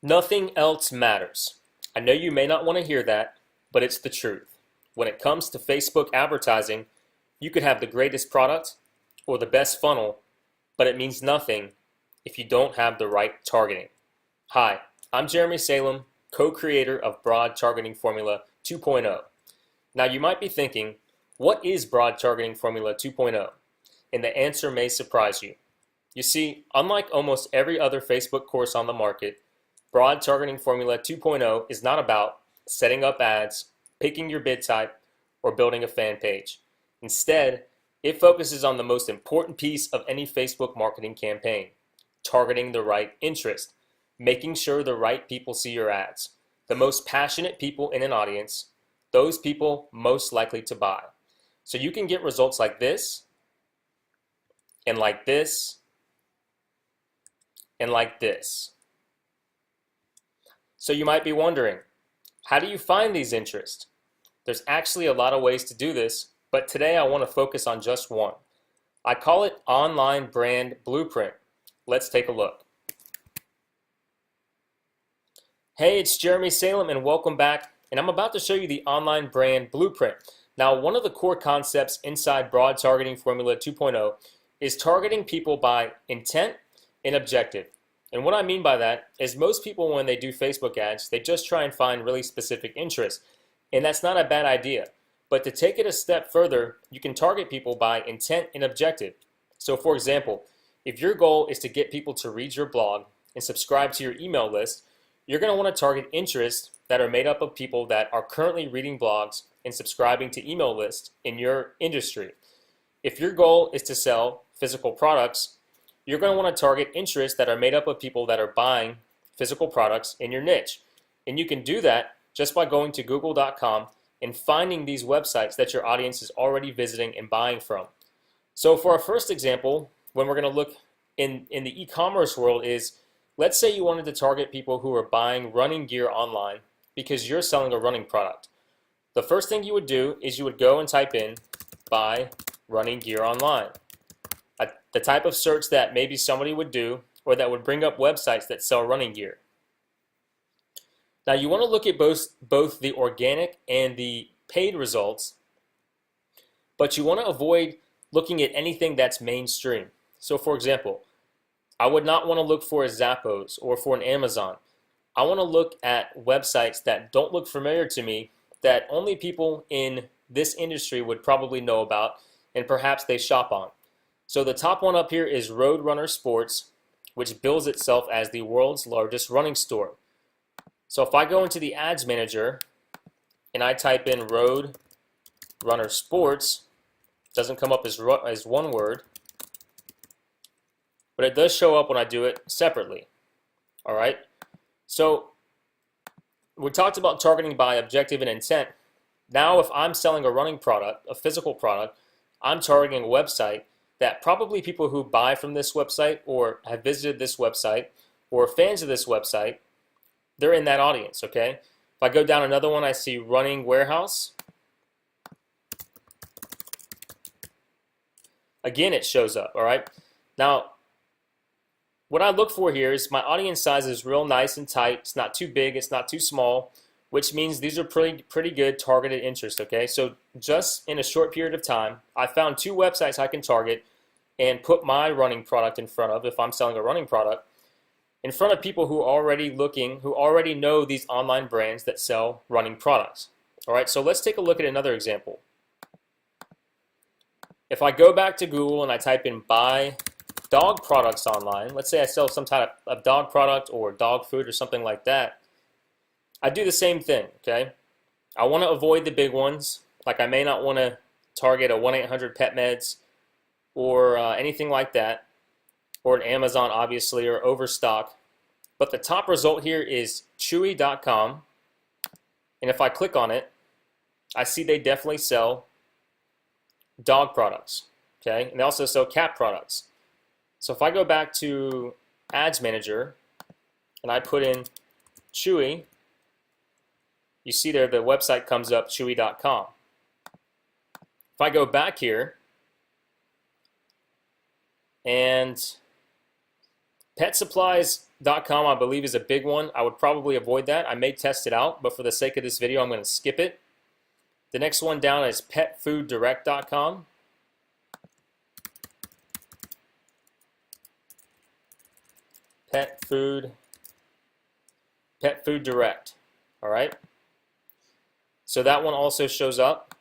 Nothing else matters. I know you may not want to hear that, but it's the truth. When it comes to Facebook advertising, you could have the greatest product or the best funnel, but it means nothing if you don't have the right targeting. Hi, I'm Jeremy Salem, co-creator of Broad Targeting Formula 2.0. Now you might be thinking, what is Broad Targeting Formula 2.0? And the answer may surprise you. You see, unlike almost every other Facebook course on the market, Broad Targeting Formula 2.0 is not about setting up ads, picking your bid type, or building a fan page. Instead, it focuses on the most important piece of any Facebook marketing campaign: targeting the right interest, making sure the right people see your ads, the most passionate people in an audience, those people most likely to buy. So you can get results like this, and like this, and like this. So you might be wondering, how do you find these interests? There's actually a lot of ways to do this, but today I want to focus on just one. I call it Online Brand Blueprint. Let's take a look. Hey, it's Jeremy Salem and welcome back. And I'm about to show you the Online Brand Blueprint. Now, one of the core concepts inside Broad Targeting Formula 2.0 is targeting people by intent and objective. And what I mean by that is most people, when they do Facebook ads, they just try and find really specific interests. And that's not a bad idea. But to take it a step further, you can target people by intent and objective. So for example, if your goal is to get people to read your blog and subscribe to your email list, you're going to want to target interests that are made up of people that are currently reading blogs and subscribing to email lists in your industry. If your goal is to sell physical products, you're going to want to target interests that are made up of people that are buying physical products in your niche. And you can do that just by going to google.com and finding these websites that your audience is already visiting and buying from. So for our first example, when we're going to look in the e-commerce world is, let's say you wanted to target people who are buying running gear online because you're selling a running product. The first thing you would do is you would go and type in buy running gear online. The type of search that maybe somebody would do or that would bring up websites that sell running gear. Now you want to look at both the organic and the paid results, but you want to avoid looking at anything that's mainstream. So for example, I would not want to look for a Zappos or for an Amazon. I want to look at websites that don't look familiar to me, that only people in this industry would probably know about and perhaps they shop on. So the top one up here is Roadrunner Sports, which bills itself as the world's largest running store. So if I go into the Ads Manager and I type in Roadrunner Sports, it doesn't come up as one word, but it does show up when I do it separately. All right. So we talked about targeting by objective and intent. Now if I'm selling a running product, a physical product, I'm targeting a website that probably people who buy from this website or have visited this website or fans of this website, they're in that audience, okay? If I go down another one, I see running warehouse. Again, it shows up, all right? Now, what I look for here is my audience size is real nice and tight. It's not too big, it's not too small, which means these are pretty good targeted interests, okay? So just in a short period of time, I found two websites I can target and put my running product in front of, if I'm selling a running product, in front of people who are who already know these online brands that sell running products. All right, so let's take a look at another example. If I go back to Google and I type in buy dog products online, let's say I sell some type of dog product or dog food or something like that, I do the same thing, okay? I want to avoid the big ones, like I may not want to target a 1-800-PET-MEDS or anything like that, or an Amazon obviously, or Overstock. But the top result here is Chewy.com, and if I click on it, I see they definitely sell dog products, okay? And they also sell cat products. So if I go back to Ads Manager and I put in Chewy, you see there the website comes up, Chewy.com. If I go back here and pet supplies Pet.com, I believe, is a big one. I would probably avoid that. I may test it out, but for the sake of this video, I'm going to skip it. The next one down is petfooddirect.com. Pet Food Direct. All right. So that one also shows up.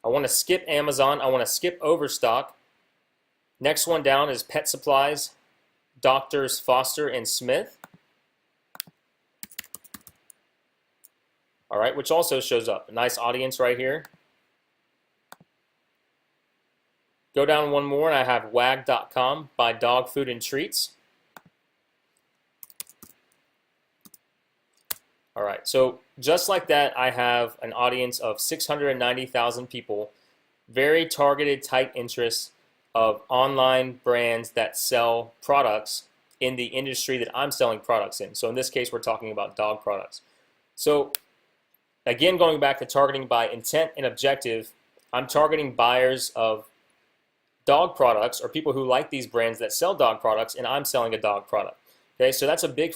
I want to skip Amazon. I want to skip Overstock. Next one down is Pet Supplies, Doctors Foster and Smith. All right, which also shows up. A nice audience right here. Go down one more and I have wag.com, buy dog food and treats. All right, so just like that, I have an audience of 690,000 people, very targeted, tight interests of online brands that sell products in the industry that I'm selling products in. So in this case, we're talking about dog products. So again, going back to targeting by intent and objective, I'm targeting buyers of dog products or people who like these brands that sell dog products, and I'm selling a dog product. Okay, so that's a big